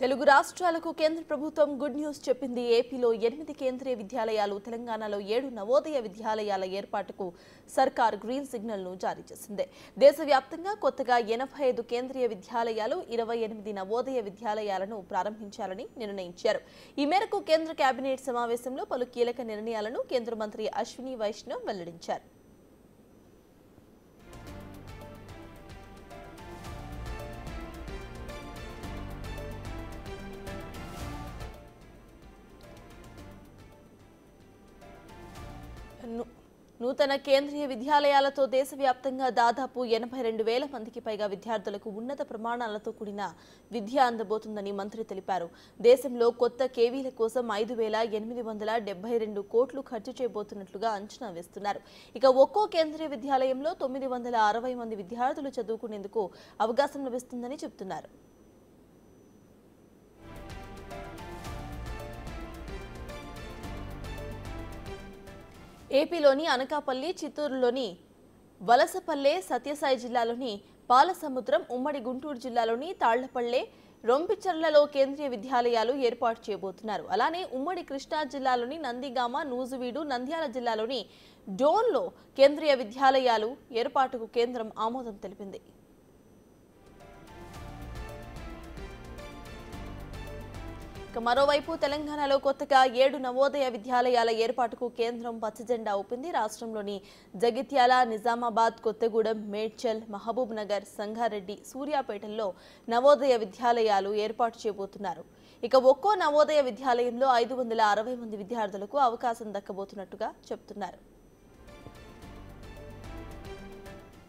తెలుగు రాష్ట్రాలకు కేంద్ర ప్రభుత్వం గుడ్ న్యూస్ చెప్పింది. ఏపీలో 8 కేంద్రీయ విద్యాలయాలు, తెలంగాణలో 7 నవోదయ విద్యాలయాల ఏర్పాటుకు సర్కార్ గ్రీన్ సిగ్నల్ ను జారీ చేసింది. దేశవ్యాప్తంగా కొత్తగా 85 కేంద్రీయ విద్యాలయాలు, 28 నవోదయ విద్యాలయాలను ప్రారంభించాలని నిర్ణయించారు. ఈ మేరకు కేంద్ర కేబినెట్ సమావేశంలో పలు కీలక నిర్ణయాలను కేంద్ర మంత్రి అశ్విని వైష్ణవ్ వెల్లడించారు. నూతన కేంద్రీయ విద్యాలయాలతో దేశవ్యాప్తంగా దాదాపు 82,000 మందికి పైగా విద్యార్థులకు ఉన్నత ప్రమాణాలతో కూడిన విద్య అందబోతుందని మంత్రి తెలిపారు. దేశంలో కొత్త కేవీల కోసం 5,872 కోట్లు ఖర్చు చేయబోతున్నట్లుగా అంచనా వేస్తున్నారు. ఇక ఒక్కో కేంద్రీయ విద్యాలయంలో 960 మంది విద్యార్థులు చదువుకునేందుకు అవకాశం లభిస్తుందని చెబుతున్నారు. ఏపీలోని అనకాపల్లి, చిత్తూరులోని వలసపల్లె, సత్యసాయి జిల్లాలోని పాలసముద్రం, ఉమ్మడి గుంటూరు జిల్లాలోని తాళ్లపల్లె, రొంపిచర్లలో కేంద్రీయ విద్యాలయాలు ఏర్పాటు చేయబోతున్నారు. అలానే ఉమ్మడి కృష్ణా జిల్లాలోని నందిగామ, నూజివీడు, నంద్యాల జిల్లాలోని డోన్లో కేంద్రీయ విద్యాలయాలు ఏర్పాటుకు కేంద్రం ఆమోదం తెలిపింది. మరోవైపు తెలంగాణలో కొత్తగా 7 నవోదయ విద్యాలయాల ఏర్పాటుకు కేంద్రం పచ్చజెండా ఊపింది. రాష్ట్రంలోని జగిత్యాల, నిజామాబాద్, కొత్తగూడెం, మేడ్చల్, మహబూబ్ నగర్, సంగారెడ్డి, సూర్యాపేటల్లో నవోదయ విద్యాలయాలు ఏర్పాటు చేయబోతున్నారు. ఇక ఒక్కో నవోదయ విద్యాలయంలో 560 మంది విద్యార్థులకు అవకాశం దక్కబోతున్నట్టుగా చెబుతున్నారు.